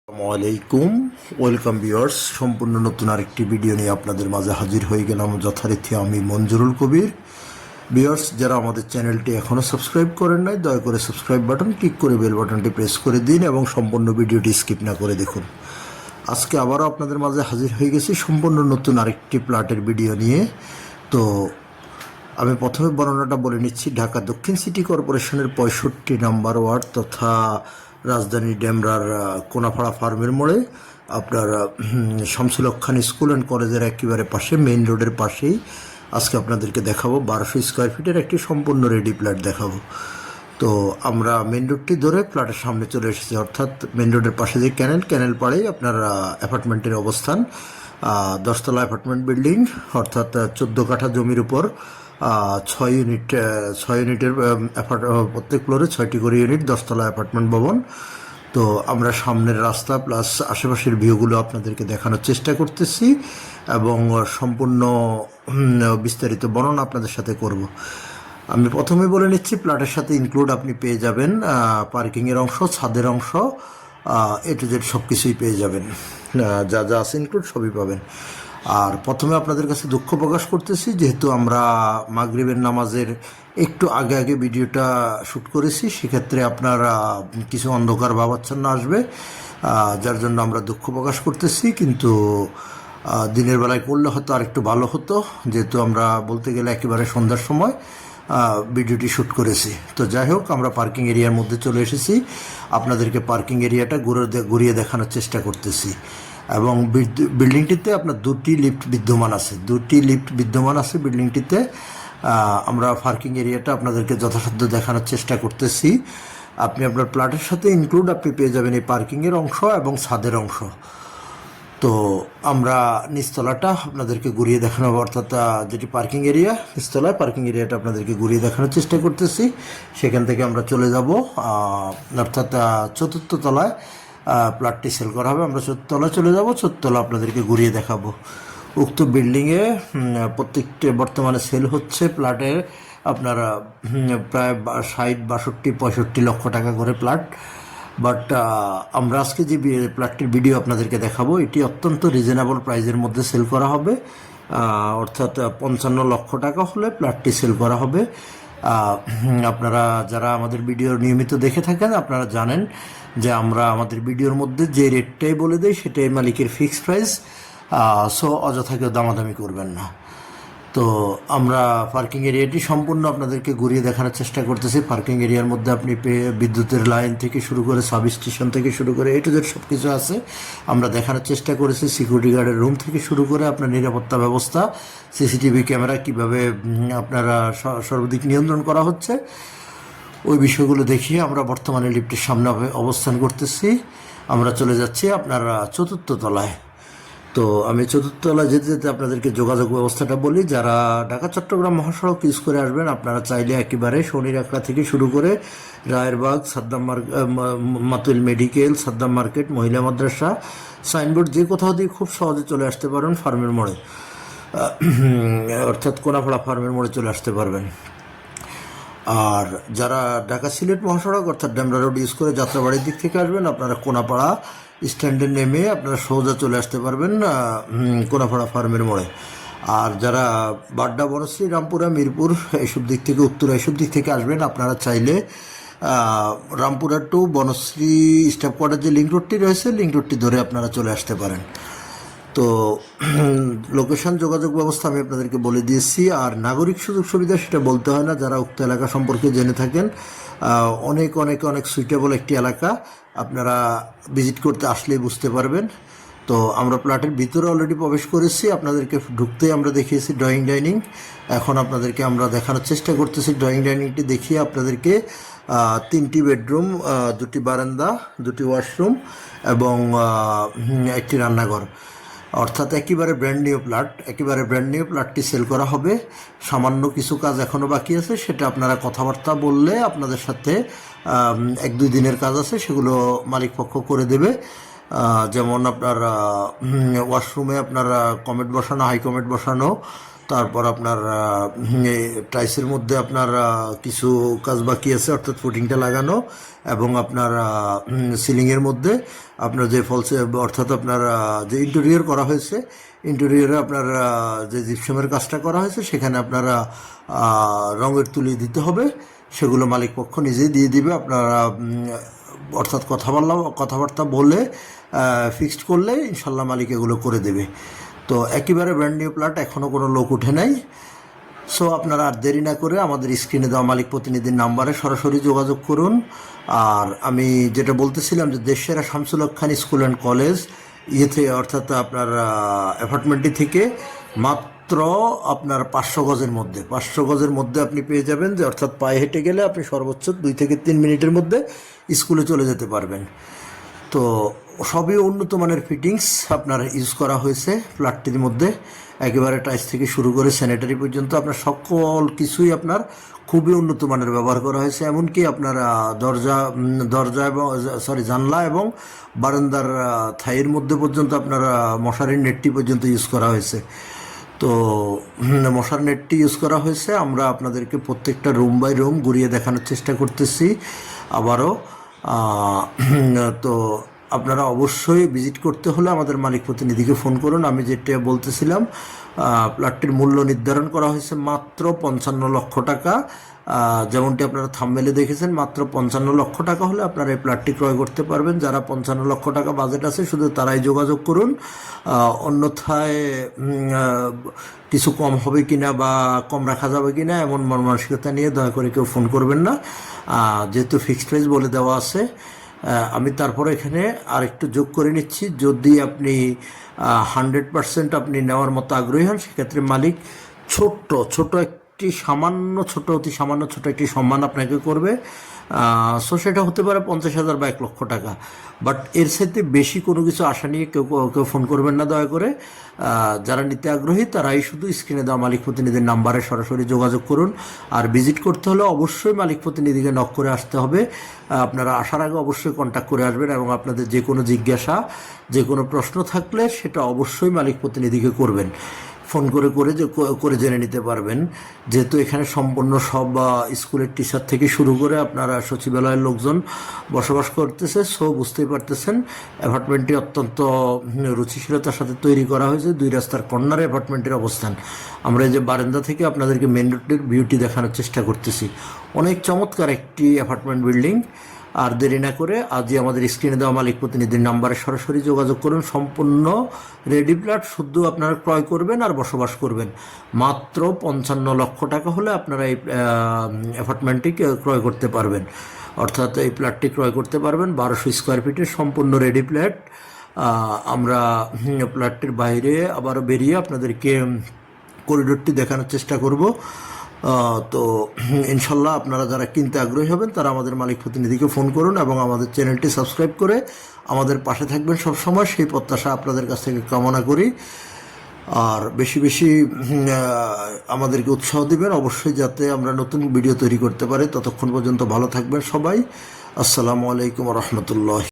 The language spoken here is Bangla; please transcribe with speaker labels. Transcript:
Speaker 1: আসসালামু আলাইকুম, ওয়েলকাম ভিউয়ার্স। সম্পূর্ণ নতুন আরেকটি ভিডিও নিয়ে আপনাদের মাঝে হাজির হয়ে গেলাম যথারীতি আমি মঞ্জুরুল কবির। ভিউয়ার্স, যারা আমাদের চ্যানেলটি এখনও সাবস্ক্রাইব করেন নাই, দয়া করে সাবস্ক্রাইব বাটন ক্লিক করে বেল বাটনটি প্রেস করে দিন এবং সম্পূর্ণ ভিডিওটি স্কিপ না করে দেখুন। আজকে আবারও আপনাদের মাঝে হাজির হয়ে গেছি সম্পূর্ণ নতুন আরেকটি প্লটের ভিডিও নিয়ে। তো আমি প্রথমে বর্ণনাটা বলে নিচ্ছি। ঢাকা দক্ষিণ সিটি কর্পোরেশনের 65 নম্বর ওয়ার্ড তথা রাজধানী ডেমরার কোনাপাড়া ফার্মের মোড়ে আপনার শামসুল হক খান স্কুল অ্যান্ড কলেজের একেবারে পাশে, মেইন রোডের পাশেই আজকে আপনাদেরকে দেখাবো 1200 স্কোয়ার ফিটের একটি সম্পূর্ণ রেডি ফ্ল্যাট দেখাবো। তো আমরা মেন রোডটি ধরে ফ্ল্যাটের সামনে চলে এসেছি, অর্থাৎ মেন রোডের পাশে যে ক্যানেল পাড়েই আপনার অ্যাপার্টমেন্টের অবস্থান। 10তলা অ্যাপার্টমেন্ট বিল্ডিং, অর্থাৎ 14 কাঠা জমির উপর 6 ইউনিটের প্রত্যেক ফ্লোরে 6টি করে ইউনিট, 10তলা অ্যাপার্টমেন্ট ভবন। তো আমরা সামনের রাস্তা প্লাস আশেপাশের ভিউগুলো আপনাদেরকে দেখানোর চেষ্টা করতেছি এবং সম্পূর্ণ বিস্তারিত বর্ণনা আপনাদের সাথে করব। আমি প্রথমে বলে নিচ্ছি, প্লটের সাথে ইনক্লুড আপনি পেয়ে যাবেন পার্কিংয়ের অংশ, ছাদের অংশ, এ টু জেড সব কিছুই পেয়ে যাবেন। যা যা আছে ইনক্লুড সবই পাবেন। আর প্রথমে আপনাদের কাছে দুঃখ প্রকাশ করতেছি, যেহেতু আমরা মাগরিবের নামাজের একটু আগে আগে ভিডিওটা শ্যুট করেছি, সেক্ষেত্রে আপনার কিছু অন্ধকার ভাবাচ্ছন্ন আসবে, যার জন্য আমরা দুঃখ প্রকাশ করতেছি। কিন্তু দিনের বেলায় করলে হয়তো আর একটু ভালো হতো, যেহেতু আমরা বলতে গেলে একেবারে সন্ধ্যার সময় ভিডিওটি শ্যুট করেছি। তো যাই হোক, আমরা পার্কিং এরিয়ার মধ্যে চলে এসেছি, আপনাদেরকে পার্কিং এরিয়াটা ঘুরিয়ে দেখানোর চেষ্টা করতেছি। এবং বিল্ডিংটিতে আপনার দুটি লিফট বিদ্যমান আছে বিল্ডিংটিতে। আমরা পার্কিং এরিয়াটা আপনাদেরকে যথাসাধ্য দেখানোর চেষ্টা করতেছি। আপনি আপনার প্লটের সাথে ইনক্লুড আপনি পেয়ে যাবেন এই পার্কিংয়ের অংশ এবং ছাদের অংশ। তো আমরা নিচতলাটা আপনাদেরকে ঘুরিয়ে দেখানো, অর্থাৎ যেটি পার্কিং এরিয়া, নিচতলায় পার্কিং এরিয়াটা আপনাদেরকে ঘুরিয়ে দেখানোর চেষ্টা করতেছি। সেখান থেকে আমরা চলে যাব, অর্থাৎ 4র্থ তলায় প্লটটি সেল করা হবে। আমরা 4র্থ তলায় চলে যাব, 4র্থ তলা আপনাদেরকে ঘুরিয়ে দেখাবো। উক্ত বিল্ডিংয়ে প্রত্যেকটি বর্তমানে সেল হচ্ছে প্লটের আপনার প্রায় 60, 62, 65 লক্ষ টাকা করে প্লট। বাট আমরা আজকে যে প্লটটির ভিডিও আপনাদেরকে দেখাবো, এটি অত্যন্ত রিজনেবল প্রাইসের মধ্যে সেল করা হবে, অর্থাৎ 55 লক্ষ টাকা হলে প্লটটি সেল করা হবে। আপনারা যারা আমাদের ভিডিও নিয়মিত দেখে থাকেন, আপনারা জানেন যে আমরা আমাদের ভিডিওর মধ্যে যে রেটটাই বলে দিই সেটাই মালিকের ফিক্সড প্রাইস। সো অযথা কেউ দামাদামি করবেন না। তো আমরা পার্কিং এরিয়াটি সম্পূর্ণ আপনাদেরকে ঘুরিয়ে দেখানোর চেষ্টা করতেছি। পার্কিং এরিয়ার মধ্যে আপনি বিদ্যুতের লাইন থেকে শুরু করে সাব স্টেশন থেকে শুরু করে এ টু জেড সব কিছু আছে, আমরা দেখানোর চেষ্টা করেছি। সিকিউরিটি গার্ডের রুম থেকে শুরু করে আপনার নিরাপত্তা ব্যবস্থা, সিসিটিভি ক্যামেরা কীভাবে আপনারা সর্বাধিক নিয়ন্ত্রণ করা হচ্ছে, ওই বিষয়গুলো দেখিয়ে আমরা বর্তমানে লিফটের সামনে অবস্থান করতেছি। আমরা চলে যাচ্ছি আপনার 4র্থ তলায়। তো আমি 4র্থ তলায় যেতে যেতে আপনাদেরকে যোগাযোগ ব্যবস্থাটা বলি। যারা ঢাকা চট্টগ্রাম মহাসড়ক ইউজ করে আসবেন, আপনারা চাইলে একেবারে শনির আকড়া থেকে শুরু করে রায়েরবাগ, মাতুল মেডিকেল, সাদ্দাম মার্কেট, মহিলা মাদ্রাসা, সাইনবোর্ড, যে কোথাও দিয়ে খুব সহজে চলে আসতে পারেন ফার্মের মোড়ে, অর্থাৎ কোনাপাড়া ফার্মের মোড়ে চলে আসতে পারবেন। আর যারা ঢাকা সিলেট মহাসড়ক অর্থাৎ ডেমরা রোড ইউজ করে যাত্রাবাড়ির দিক থেকে আসবেন, আপনারা কোনাপাড়া স্ট্যান্ডে নেমে আপনারা সোজা চলে আসতে পারবেন কোনাপাড়া ফার্মের মোড়ে। আর যারা বাড্ডা, বনশ্রী, রামপুরা, মিরপুর এইসব দিক থেকে, উত্তরা এইসব দিক থেকে আসবেন, আপনারা চাইলে Rampura to Banasree staff quarter যে লিঙ্ক রোডটি রয়েছে, লিঙ্ক রোডটি ধরে আপনারা চলে আসতে পারেন। তো লোকেশন, যোগাযোগ ব্যবস্থা আমি আপনাদেরকে বলে দিয়েছি। আর নাগরিক সুযোগ সুবিধা সেটা বলতে হয় না, যারা উক্ত এলাকা সম্পর্কে জেনে থাকেন। অনেক অনেক অনেক সুইটেবল একটি এলাকা, আপনারা ভিজিট করতে আসলেই বুঝতে পারবেন। তো আমরা প্লটের ভিতরে অলরেডি প্রবেশ করেছি, আপনাদেরকে ঢুকতেই আমরা দেখিয়েছি ড্রয়িং ডাইনিং। এখন আপনাদেরকে আমরা দেখানোর চেষ্টা করতেছি ড্রয়িং ডাইনিংটি দেখিয়ে আপনাদেরকে। 3টি বেডরুম, 2টি বারান্দা, 2টি ওয়াশরুম এবং একটি রান্নাঘর, অর্থাৎ একেবারে ব্র্যান্ড নিউ প্লটটি সেল করা হবে। সামান্য কিছু কাজ এখনও বাকি আছে, সেটা আপনারা কথাবার্তা বললে আপনাদের সাথে 1-2 দিনের কাজ আছে, সেগুলো মালিক পক্ষ করে দেবে। যেমন আপনার ওয়াশরুমে আপনার কমেট বসানো, হাই কমেট বসানো, তারপর আপনার টাইসের মধ্যে আপনার কিছু কাজ বাকি আছে, অর্থাৎ ফুটিংটা লাগানো, এবং আপনার সিলিংয়ের মধ্যে আপনার যে ফলস, অর্থাৎ আপনার যে ইন্টেরিয়র করা হয়েছে, ইন্টেরিয়রে আপনার যে জিপসামের কাজটা করা হয়েছে সেখানে আপনারা রঙের তুলি দিতে হবে। সেগুলো মালিক পক্ষ নিজেই দিয়ে দিবে। আপনারা অর্থাৎ কথাবার্তা বলে ফিক্সড করলে ইনশাল্লাহ মালিক এগুলো করে দেবে। তো একেবারে ব্র্যান্ড নিউ প্লট, এখনও কোনো লোক উঠে নাই। সো আপনারা আর দেরি না করে আমাদের স্ক্রিনে দেওয়া মালিক প্রতিনিধির নাম্বারে সরাসরি যোগাযোগ করুন। আর আমি যেটা বলতেছিলাম যে দেশসেরা শামসুল হক খান স্কুল অ্যান্ড কলেজ ইয়েতে, অর্থাৎ আপনার অ্যাপার্টমেন্টটি থেকে মাত্র আপনার 500 গজের মধ্যে আপনি পেয়ে যাবেন, যে অর্থাৎ পায়ে হেঁটে গেলে আপনি সর্বোচ্চ 2 থেকে 3 মিনিটের মধ্যে স্কুলে চলে যেতে পারবেন। তো সবই উন্নত মানের ফিটিংস আপনার ইউজ করা হয়েছে ফ্ল্যাটটির মধ্যে, একেবারে টাইস থেকে শুরু করে স্যানিটারি পর্যন্ত আপনার সকল কিছুই আপনার খুবই উন্নত মানের ব্যবহার করা হয়েছে। এমনকি আপনার দরজা এবং জানলা এবং বারান্দার থাইয়ের মধ্যে পর্যন্ত আপনার মশারির নেটটি পর্যন্ত ইউজ করা হয়েছে। তো মশার নেটটি ইউজ করা হয়েছে। আমরা আপনাদেরকে প্রত্যেকটা রুম বাই রুম ঘুরিয়ে দেখানোর চেষ্টা করতেছি আবারও। তো আপনারা অবশ্যই ভিজিট করতে হলে আমাদের মালিক প্রতিনিধিকে ফোন করুন। আমি যেটা বলতেছিলাম, প্লটটির মূল্য নির্ধারণ করা হয়েছে মাত্র 55 লক্ষ টাকা। যেমনটি আপনারা থাম্বনেলে দেখেছেন, মাত্র 55 লক্ষ টাকা হলে আপনারা এই প্লটটি ক্রয় করতে পারবেন। যারা 55 লক্ষ টাকা বাজেট আছে শুধু তারাই যোগাযোগ করুন। অন্যথায় কিছু কম হবে কিনা বা কম রাখা যাবে কিনা এমন মন মানসিকতা নিয়ে দয়া করে কেউ ফোন করবেন না, যেহেতু ফিক্সড প্রাইস বলে দেওয়া আছে। আমি তারপরে এখানে আরেকটু যোগ করে নিচ্ছি, যদি আপনি 100% আপনি নেওয়ার মতো আগ্রহী হন, সেক্ষেত্রে মালিক অতি সামান্য ছোট একটি সম্মান আপনাকে করবে। সো সেটা হতে পারে 50,000 বা 1 লক্ষ টাকা। বাট এর সাথে বেশি কোনো কিছু আশা নিয়ে কেউ ফোন করবেন না দয়া করে। যারা নিতে আগ্রহী তারাই শুধু স্ক্রিনে দেওয়া মালিক প্রতিনিধির নাম্বারে সরাসরি যোগাযোগ করুন। আর ভিজিট করতে হলে অবশ্যই মালিক প্রতিনিধিকে নক করে আসতে হবে। আপনারা আসার আগে অবশ্যই কন্ট্যাক্ট করে আসবেন, এবং আপনাদের যে কোনো জিজ্ঞাসা, যে কোনো প্রশ্ন থাকলে সেটা অবশ্যই মালিক প্রতিনিধিকে করবেন। ফোন করে জেনে নিতে পারবেন, যেহেতু এখানে সম্পূর্ণ সব স্কুলের টিচার থেকে শুরু করে আপনারা সচিবালয়ের লোকজন বসবাস করতেছে। সো বুঝতেই পারতেছেন অ্যাপার্টমেন্টটি অত্যন্ত রুচিশীলতার সাথে তৈরি করা হয়েছে। 2 রাস্তার কর্নারে অ্যাপার্টমেন্টের অবস্থান। আমরা এই যে বারান্দা থেকে আপনাদেরকে মেন রোডের ভিউটি দেখানোর চেষ্টা করতেছি। অনেক চমৎকার একটি অ্যাপার্টমেন্ট বিল্ডিং। আর দেরি না করে আজই আমাদের স্ক্রিনে দেওয়া মালিক প্রতিনিধির নাম্বারে সরাসরি যোগাযোগ করুন। সম্পূর্ণ রেডি প্লট, শুধু আপনারা ক্রয় করবেন আর বসবাস করবেন। মাত্র 55 লক্ষ টাকা হলে আপনারা এই অ্যাপার্টমেন্টটি ক্রয় করতে পারবেন, অর্থাৎ এই প্লটটি ক্রয় করতে পারবেন। 1200 স্কোয়ার ফিটের সম্পূর্ণ রেডি প্লট। আমরা প্লটটির বাইরে আবারও বেরিয়ে আপনাদেরকে করিডোরটি দেখানোর চেষ্টা করব। তো ইনশাল্লাহ আপনারা যারা কিনতে আগ্রহী হবেন তারা আমাদের মালিক প্রতিনিধিকে ফোন করুন, এবং আমাদের চ্যানেলটি সাবস্ক্রাইব করে আমাদের পাশে থাকবেন সবসময়, সেই প্রত্যাশা আপনাদের কাছ থেকে কামনা করি। আর বেশি বেশি আমাদেরকে উৎসাহ দিবেন অবশ্যই, যাতে আমরা নতুন ভিডিও তৈরি করতে পারি। ততক্ষণ পর্যন্ত ভালো থাকবেন সবাই। আসসালামু আলাইকুম রহমতুল্লাহ।